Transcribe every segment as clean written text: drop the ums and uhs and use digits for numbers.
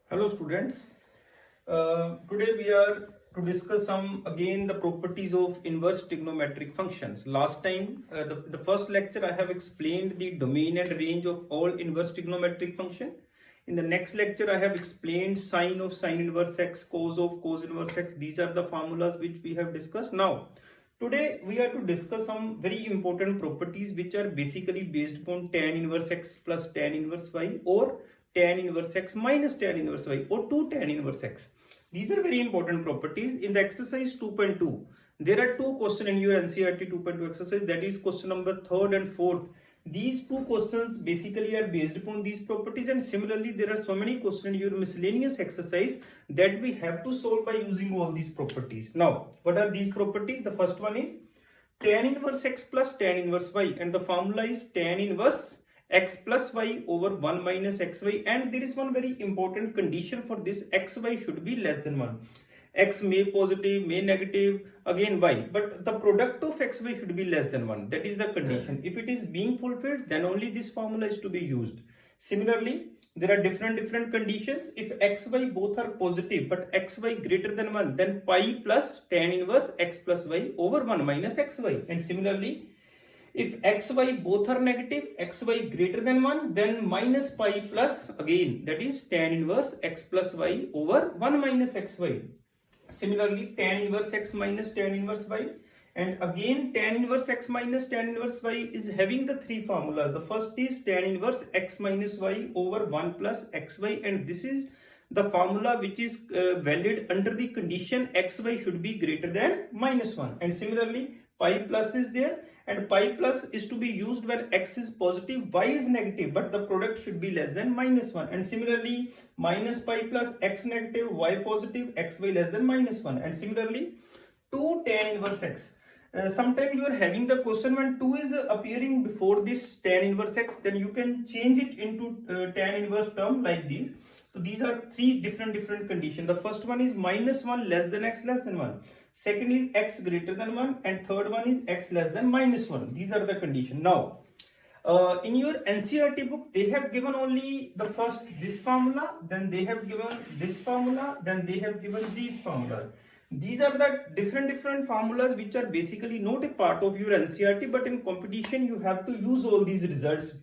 Hello students. Today we are to discuss again the properties of inverse trigonometric functions. Last time the first lecture I have explained the domain and range of all inverse trigonometric function. In the next lecture I have explained sine of sine inverse x, cos of cos inverse x. These are the formulas which we have discussed. Now today we are to discuss some very important properties which are basically based upon tan inverse x plus tan inverse y, or tan inverse x minus tan inverse y, or 2 tan inverse x. These are very important properties. In the exercise 2.2, there are two questions in your NCERT 2.2 exercise, that is question number 3rd and 4th. These two questions basically are based upon these properties, and similarly there are so many questions in your miscellaneous exercise that we have to solve by using all these properties. Now, what are these properties? The first one is tan inverse x plus tan inverse y, and the formula is tan inverse x plus y over 1 minus xy, and there is one very important condition for this: xy should be less than 1. X may positive, may negative, again y, but the product of xy should be less than 1. That is the condition. If it is being fulfilled, then only this formula is to be used. Similarly, there are different conditions. If xy both are positive but xy greater than 1, then pi plus tan inverse x plus y over 1 minus xy. And similarly, if xy both are negative, xy greater than 1, then minus pi plus, again, that is tan inverse x plus y over 1 minus xy. Similarly, tan inverse x minus tan inverse y, and again tan inverse x minus tan inverse y is having the three formulas. The first is tan inverse x minus y over 1 plus xy, and this is the formula which is valid under the condition xy should be greater than minus 1. And similarly, pi plus is there, and pi plus is to be used when x is positive, y is negative, but the product should be less than minus 1. And similarly, minus pi plus x negative, y positive, xy less than minus 1. And similarly, 2 tan inverse x. Sometimes you are having the question when 2 is appearing before this tan inverse x, then you can change it into tan inverse term like this. So these are three different conditions. The first one is minus 1 less than x less than 1. Second is x greater than 1, and third one is x less than minus 1. These are the conditions. Now, in your NCERT book, they have given only the first this formula, then they have given this formula, then they have given these formulas. These are the different formulas which are basically not a part of your NCERT, but in competition you have to use all these results.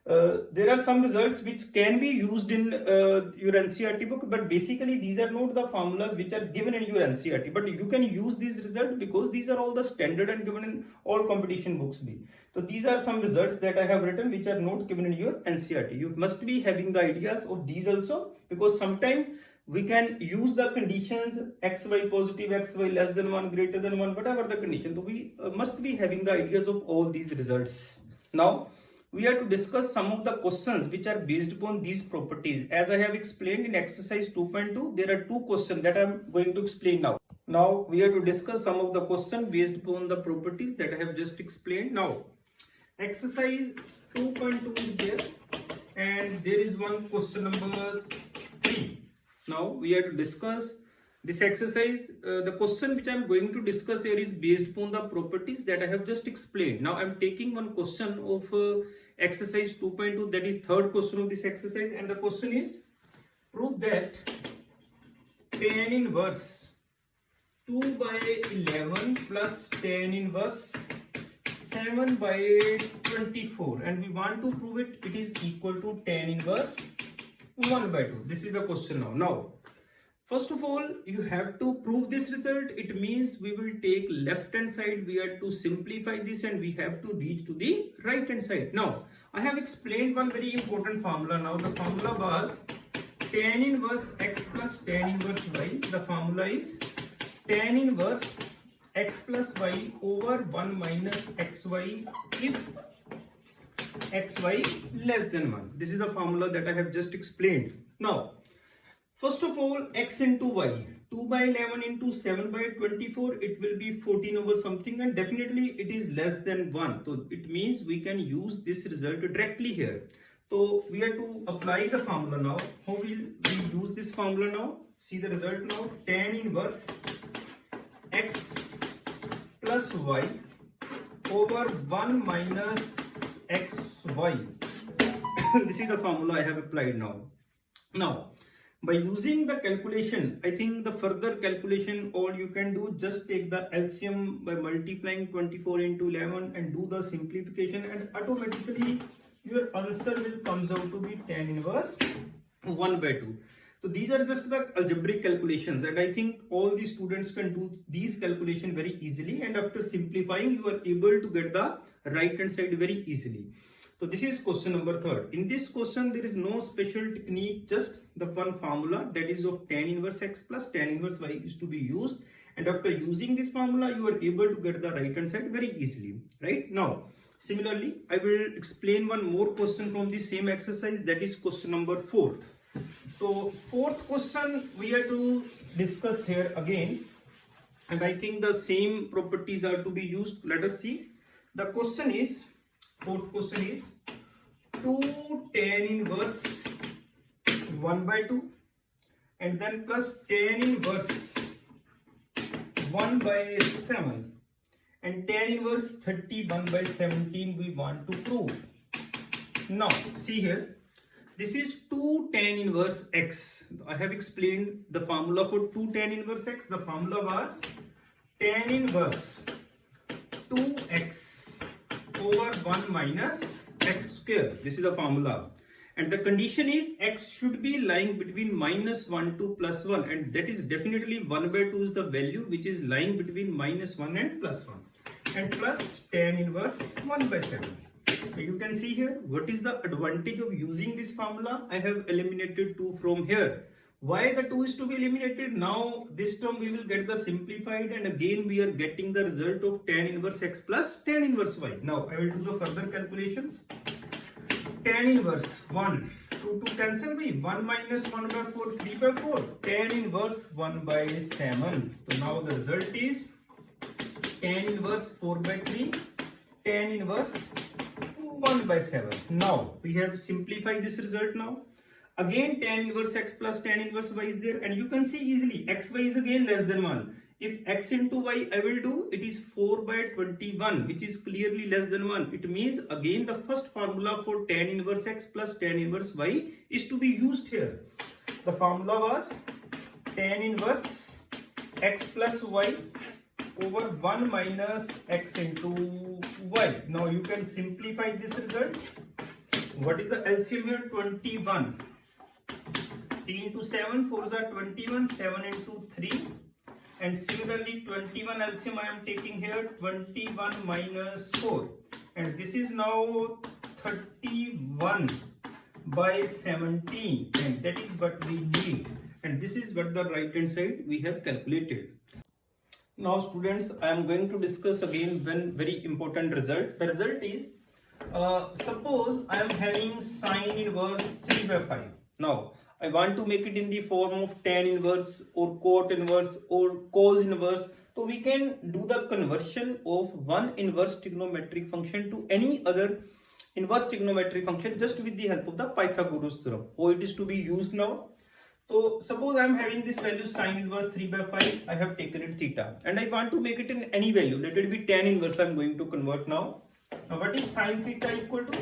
There are some results which can be used in your NCERT book, but basically these are not the formulas which are given in your NCERT, but you can use these results because these are all the standard and given in all competition books. So these are some results that I have written which are not given in your NCERT. You must be having the ideas of these also, because sometimes we can use the conditions xy positive, xy less than 1, greater than 1, whatever the condition. So we must be having the ideas of all these results. Now we are to discuss some of the questions which are based upon these properties. As I have explained in exercise 2.2, there are two questions that I am going to explain now. Now we are to discuss some of the questions based upon the properties that I have just explained. Now, exercise 2.2 is there, and there is one question number 3. Now we are to discuss this exercise. The question which I am going to discuss here is based upon the properties that I have just explained. Now I am taking one question of exercise 2.2, that is third question of this exercise, and the question is: prove that tan inverse 2 by 11 plus tan inverse 7 by 24, and we want to prove it is equal to tan inverse 1 by 2. This is the question now. Now, first of all, you have to prove this result. It means we will take left hand side, we have to simplify this, and we have to reach to the right hand side. Now, I have explained one very important formula. Now, the formula was tan inverse x plus tan inverse y. The formula is tan inverse x plus y over 1 minus xy if xy less than 1. This is the formula that I have just explained. Now, first of all, x into y, 2 by 11 into 7 by 24, it will be 14 over something, and definitely it is less than 1. So it means we can use this result directly here. So we have to apply the formula now. How will we use this formula now? See the result now. Tan inverse x plus y over 1 minus xy. This is the formula I have applied now. Now, By using the calculation, I think the further calculation all you can do, just take the LCM by multiplying 24 into 11 and do the simplification, and automatically your answer will comes out to be tan inverse 1 by 2. So these are just the algebraic calculations, and I think all the students can do these calculations very easily, and after simplifying you are able to get the right hand side very easily. So this is question number 3rd. In this question there is no special technique, just the one formula, that is of tan inverse x plus tan inverse y is to be used, and after using this formula you are able to get the right hand side very easily. Right now, similarly I will explain one more question from the same exercise, that is question number 4. So 4th question we are to discuss here again, and I think the same properties are to be used. Let us see. The question is, 4th question is 2 tan inverse 1 by 2 and then plus tan inverse 1 by 7 and tan inverse 31 by 17 we want to prove. Now see here, this is 2 tan inverse x. I have explained the formula for 2 tan inverse x. The formula was tan inverse 2x over 1 minus x square. This is the formula, and the condition is x should be lying between minus 1 to plus 1, and that is definitely 1 by 2 is the value which is lying between minus 1 and plus 1, and plus tan inverse 1 by 7. You can see here what is the advantage of using this formula. I have eliminated 2 from here. Why the 2 is to be eliminated? Now this term we will get the simplified, and again we are getting the result of tan inverse x plus tan inverse y. Now I will do the further calculations. Tan inverse 1, 2 to cancel me, 1 minus 1 by 4, 3 by 4, tan inverse 1 by 7. So now the result is tan inverse 4 by 3, tan inverse 1 by 7. Now we have simplified this result. Now again tan inverse x plus tan inverse y is there, and you can see easily xy is again less than 1. If x into y I will do, it is 4 by 21, which is clearly less than 1. It means again the first formula for tan inverse x plus tan inverse y is to be used here. The formula was tan inverse x plus y over 1 minus x into y. Now you can simplify this result. What is the LCM here? 21. 3 into 7, 4 are 21, 7 into 3, and similarly 21 LCM I am taking here, 21 minus 4, and this is now 31 by 17, and that is what we need, and this is what the right hand side we have calculated. Now students, I am going to discuss again one very important result. The result is, suppose I am having sine inverse 3 by 5. Now I want to make it in the form of tan inverse or cot inverse or cos inverse. So we can do the conversion of one inverse trigonometric function to any other inverse trigonometric function just with the help of the Pythagoras theorem. How it is to be used now? So suppose I am having this value sine inverse 3 by 5. I have taken it theta, and I want to make it in any value. Let it be tan inverse. I am going to convert now. Now what is sine theta equal to?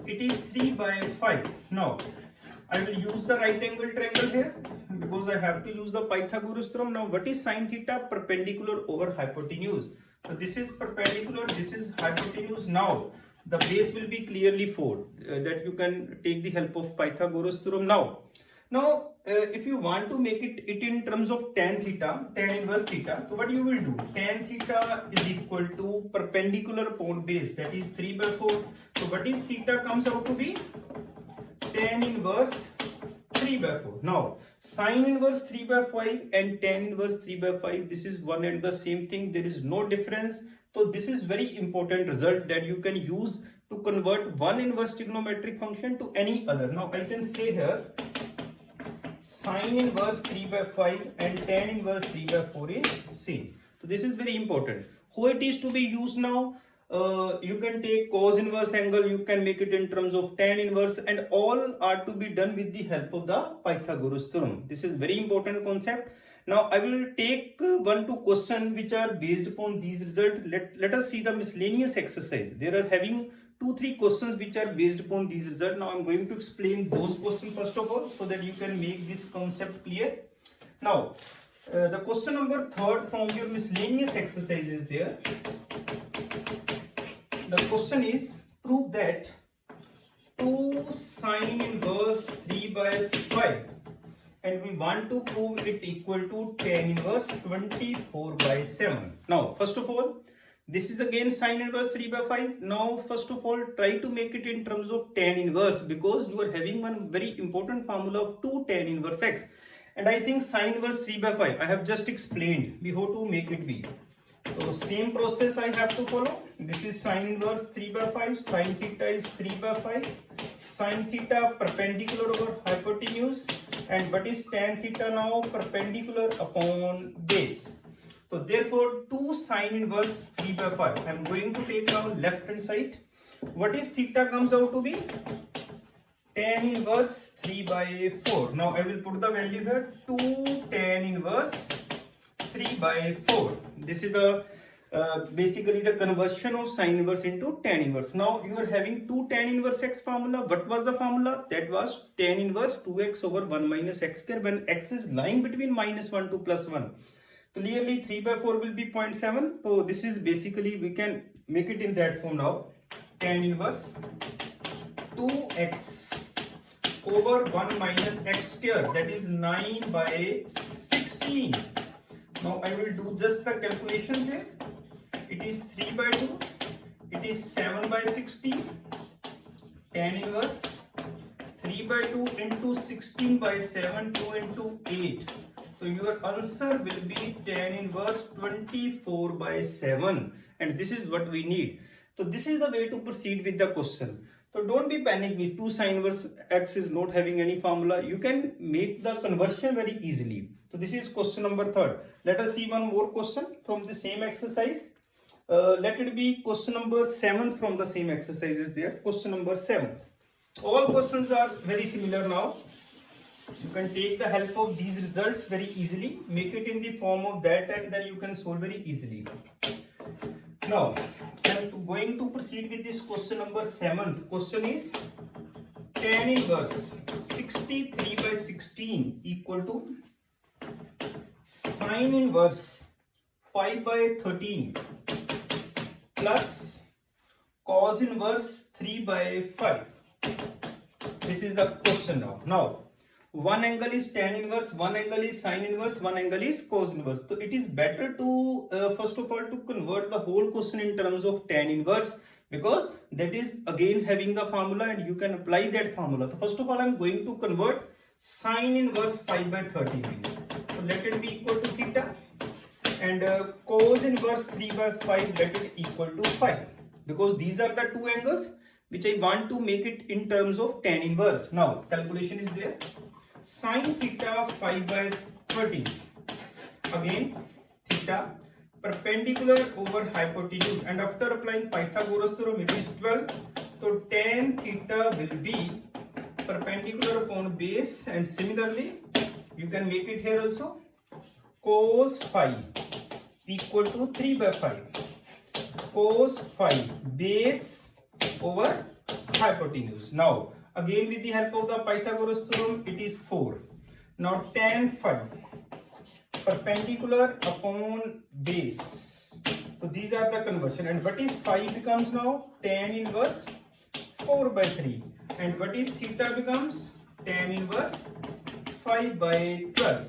It is 3 by 5. Now I will use the right angle triangle here because I have to use the Pythagoras theorem. Now what is sine theta? Perpendicular over hypotenuse. So this is perpendicular, this is hypotenuse. Now the base will be clearly 4, that you can take the help of Pythagoras theorem. Now if you want to make it in terms of tan theta, tan inverse theta, so what you will do? Tan theta is equal to perpendicular upon base, that is 3 by 4. So what is theta comes out to be? Tan inverse 3 by 4. Now sine inverse 3 by 5 and tan inverse 3 by 5, this is one and the same thing. There is no difference. So this is very important result that you can use to convert one inverse trigonometric function to any other. Now I can say here sine inverse 3 by 5 and tan inverse 3 by 4 is same. So this is very important. How it is to be used now? You can take cos inverse angle, you can make it in terms of tan inverse, and all are to be done with the help of the Pythagoras theorem. This is very important concept. Now I will take 1-2 questions which are based upon these results. Let us see the miscellaneous exercise. There are having 2-3 questions which are based upon these results. Now I'm going to explain those questions first of all, so that you can make this concept clear. Now the question number 3 from your miscellaneous exercise is there. The question is, prove that 2 sine inverse 3 by 5, and we want to prove it equal to tan inverse 24 by 7. Now first of all, this is again sine inverse 3 by 5. Now first of all, try to make it in terms of tan inverse, because you are having one very important formula of 2 tan inverse x, and I think sine inverse 3 by 5 I have just explained. We have to make it be. So same process I have to follow. This is sine inverse 3 by 5, sine theta is 3 by 5, sine theta perpendicular over hypotenuse, and what is tan theta now? Perpendicular upon base. So therefore 2 sine inverse 3 by 5. I am going to take now left hand side. What is theta comes out to be? Tan inverse 3 by 4. Now I will put the value here, 2 tan inverse 3 by 4. This is the basically the conversion of sine inverse into tan inverse. Now you are having 2 tan inverse x formula. What was the formula? That was tan inverse 2x over 1 minus x square when x is lying between -1 to +1. Clearly 3 by 4 will be 0.7. So this is basically, we can make it in that form now. Tan inverse 2x over 1 minus x square, that is 9 by 16. Now I will do just the calculations here. It is 3 by 2, it is 7 by 16, tan inverse 3 by 2 into 16 by 7, 2 into 8. So your answer will be tan inverse 24 by 7, and this is what we need. So this is the way to proceed with the question. So don't be panic with 2 sine inverse x is not having any formula. You can make the conversion very easily. So this is question number 3. Let us see one more question from the same exercise. Let it be question number 7 from the same exercise is there. Question number 7. All questions are very similar now. You can take the help of these results very easily. Make it in the form of that, and then you can solve very easily. Now I am going to proceed with this question number 7. Question is, tan inverse 63 by 16 equal to sine inverse 5 by 13 plus cos inverse 3 by 5. This is the question now. Now one angle is tan inverse, one angle is sine inverse, one angle is cos inverse. So it is better to first of all to convert the whole question in terms of tan inverse, because that is again having the formula and you can apply that formula. So first of all I am going to convert sine inverse 5 by 13. So let it be equal to theta, and cos inverse 3 by 5, let it equal to 5, because these are the two angles which I want to make it in terms of tan inverse. Now calculation is there. Sine theta 5 by 13, again theta perpendicular over hypotenuse, and after applying Pythagoras theorem it is 12. So tan theta will be perpendicular upon base, and similarly you can make it here also. Cos phi equal to 3 by 5. Cos phi base over hypotenuse. Now again with the help of the Pythagoras theorem it is 4. Now tan phi perpendicular upon base. So these are the conversion, and what is phi becomes now tan inverse 4 by 3, and what is theta becomes tan inverse 5 by 12.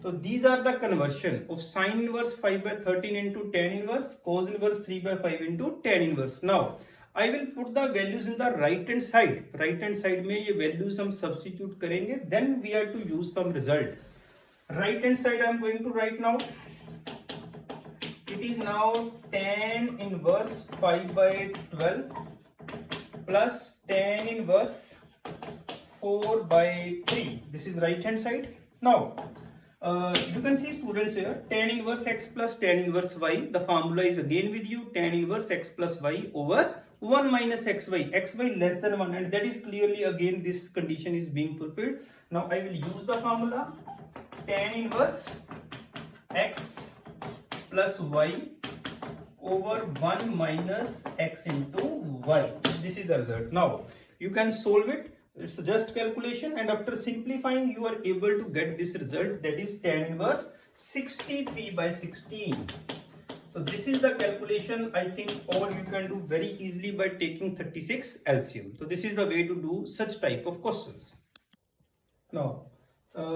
So these are the conversion of sine inverse 5 by 13 into tan inverse, cos inverse 3 by 5 into tan inverse. Now I will put the values in the right hand side. Right hand side में ये values हम substitute करेंगे. Then we have to use some result. Right hand side I am going to write now. It is now tan inverse 5 by 12 plus tan inverse 4 by 3. This is right hand side. Now you can see students here, tan inverse x plus tan inverse y. The formula is again with you, tan inverse x plus y over 1 minus xy, xy less than 1, and that is clearly again this condition is being fulfilled. Now I will use the formula tan inverse x plus y over 1 minus x into y. This is the result. Now you can solve it. It's just calculation, and after simplifying you are able to get this result, that is tan inverse 63 by 16. So this is the calculation, I think, or you can do very easily by taking 36 LCM. So this is the way to do such type of questions. Now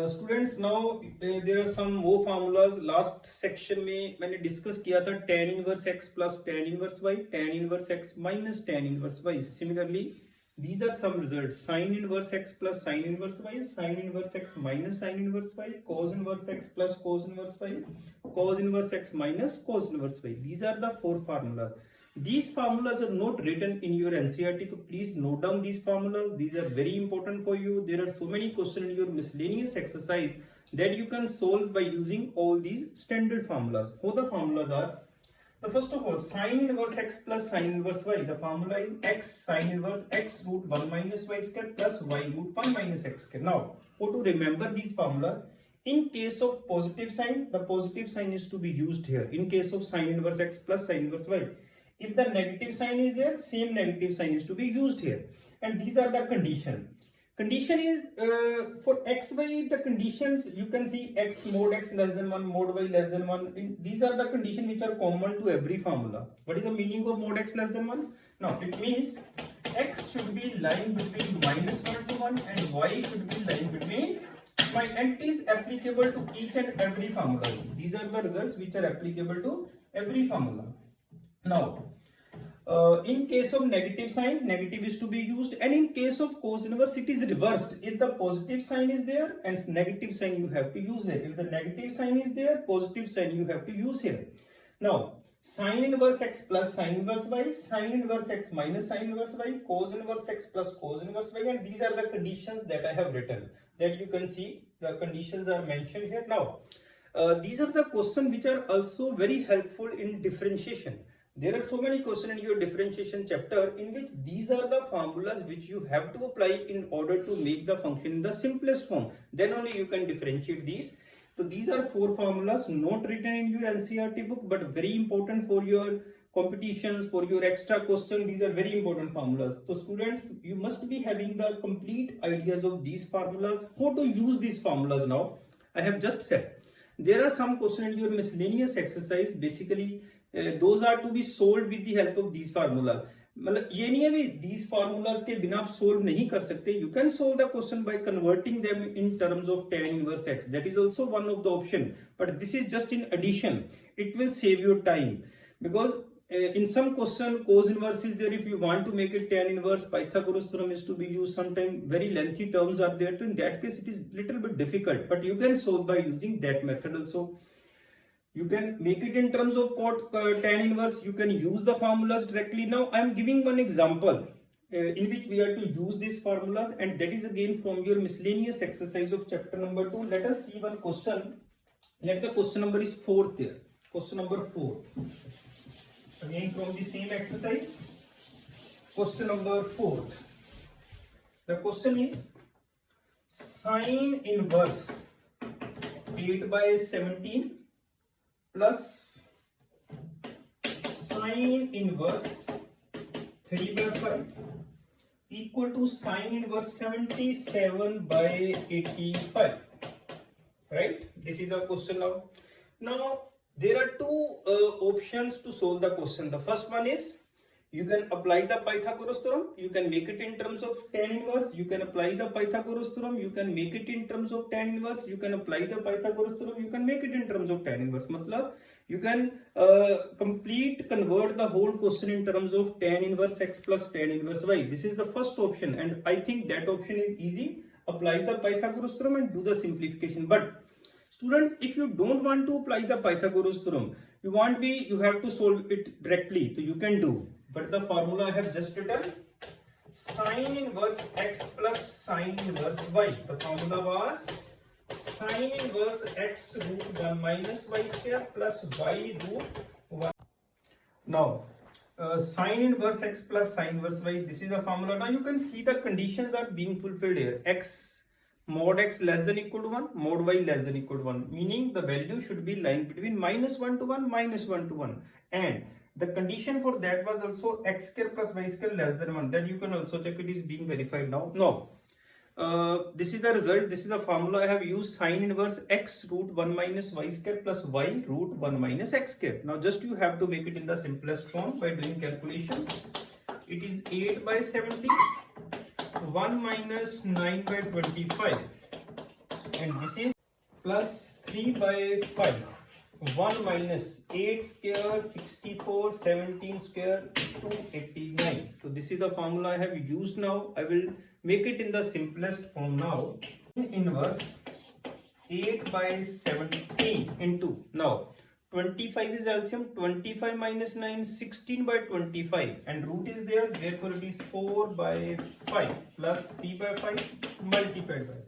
students, now there are some more formulas. Last section में मैंने discuss किया था tan inverse x plus tan inverse y, tan inverse x minus tan inverse y. Similarly, these are some results: sin inverse x plus sin inverse y, sin inverse x minus sin inverse y, cos inverse x plus cos inverse y, cos inverse x minus cos inverse y. These are the four formulas. These formulas are not written in your NCERT, so please note down these formulas. These are very important for you. There are so many questions in your miscellaneous exercise that you can solve by using all these standard formulas. How the formulas are? So first of all, sin inverse x plus sin inverse y. The formula is x sin inverse x root 1 minus y square plus y root 1 minus x square. Now, how to remember these formulas? In case of positive sign, the positive sign is to be used here. In case of sin inverse x plus sin inverse y. If the negative sign is there, same negative sign is to be used here. And these are the condition. Condition is for xy, the conditions you can see x mod x less than 1, mod y less than 1. These are the conditions which are common to every formula. What is the meaning of mod x less than 1? Now it means x should be lying between minus 1 to 1 and y should be lying between and it is applicable to each and every formula. These are the results which are applicable to every formula. Now, in case of negative sign, negative is to be used, and in case of cos inverse, it is reversed. If the positive sign is there and negative sign, you have to use it. If the negative sign is there, positive sign you have to use here. Now, sin inverse x plus sin inverse y, sin inverse x minus sin inverse y, cos inverse x plus cos inverse y, and these are the conditions that I have written. That you can see the conditions are mentioned here. Now, these are the questions which are also very helpful in differentiation. There are so many questions in your differentiation chapter in which these are the formulas which you have to apply in order to make the function in the simplest form. Then only you can differentiate these. So these are four formulas not written in your NCERT book but very important for your competitions, for your extra question. These are very important formulas. So students, you must be having the complete ideas of these formulas. How to use these formulas now? I have just said. There are some questions in your miscellaneous exercise. Basically, those are to be solved with the help of these formulas. मतलब ये नहीं है भी these formulas के बिना आप solve नहीं कर सकते. You can solve the question by converting them in terms of tan inverse x. That is also one of the option. But this is just in addition. It will save your time because in some question cos inverse is there. If you want to make it tan inverse, Pythagoras theorem is to be used. Sometimes very lengthy terms are there. So in that case, it is little bit difficult. But you can solve by using that method also. You can make it in terms of tan inverse. You can use the formulas directly. Now I am giving one example in which we are to use these formulas, and that is again from your miscellaneous exercise of chapter number 2. Let us see one question. Let the question number is 4 there. Question number 4. Again from the same exercise. Question number 4. The question is sin inverse 8 by 17 plus sin inverse 3 by 5 equal to sin inverse 77 by 85. Right? This is the question now. Now, there are two options to solve the question. The first one is you can apply the Pythagoras theorem. You can make it in terms of tan inverse. You can apply the Pythagoras theorem. You can make it in terms of tan inverse. You can apply the Pythagoras theorem. You can make it in terms of tan inverse. Matlab, you can convert the whole question in terms of tan inverse x plus tan inverse y. This is the first option, and I think that option is easy. Apply the Pythagoras theorem and do the simplification. But students, if you don't want to apply the Pythagoras theorem, you have to solve it directly. So you can do. But the formula I have just written, sin inverse x plus sin inverse y. The formula was sin inverse x root 1 minus y square plus y root 1. Now, sin inverse x plus sin inverse y, this is the formula. Now you can see the conditions are being fulfilled here. X mod x less than equal to 1, mod y less than equal to 1. Meaning the value should be lying between minus 1 to 1, minus 1 to 1. And The condition for that was also x square plus y square less than 1. That you can also check, it is being verified now. No. This is the result. This is the formula I have used: sine inverse x root 1 minus y square plus y root 1 minus x square. Now just you have to make it in the simplest form by doing calculations. It is 8 by 70, 1 minus 9 by 25, and this is plus 3 by 5. 1 minus 8 square 64, 17 square 289. So this is the formula I have used now. I will make it in the simplest form now. Inverse 8 by 17 into, now 25 is LCM, 25 minus 9, 16 by 25, and root is there, therefore it is 4 by 5 plus 3 by 5 multiplied by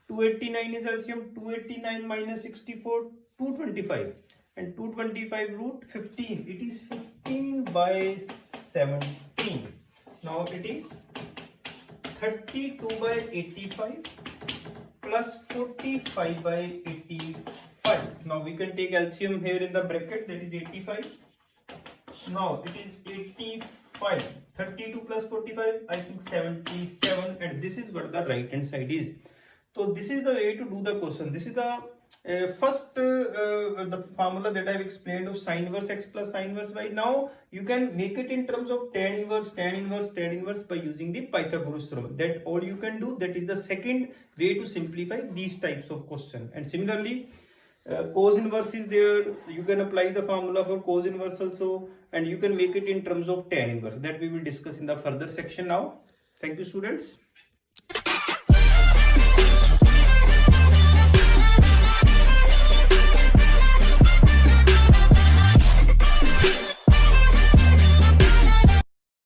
289 is LCM, 289 minus 64, 225, and 225 root 15, it is 15 by 17. Now it is 32 by 85 plus 45 by 85. Now we can take LCM here in the bracket, that is 85. Now it is 85. 32 plus 45, I think 77, and this is what the right hand side is. So this is the way to do the question. This is the first the formula that I have explained of sine inverse x plus sine inverse y. Now you can make it in terms of tan inverse by using the Pythagoras theorem. That all you can do. That is the second way to simplify these types of question. And similarly, cos inverse is there. You can apply the formula for cos inverse also, and you can make it in terms of tan inverse. That we will discuss in the further section now. Thank you, students.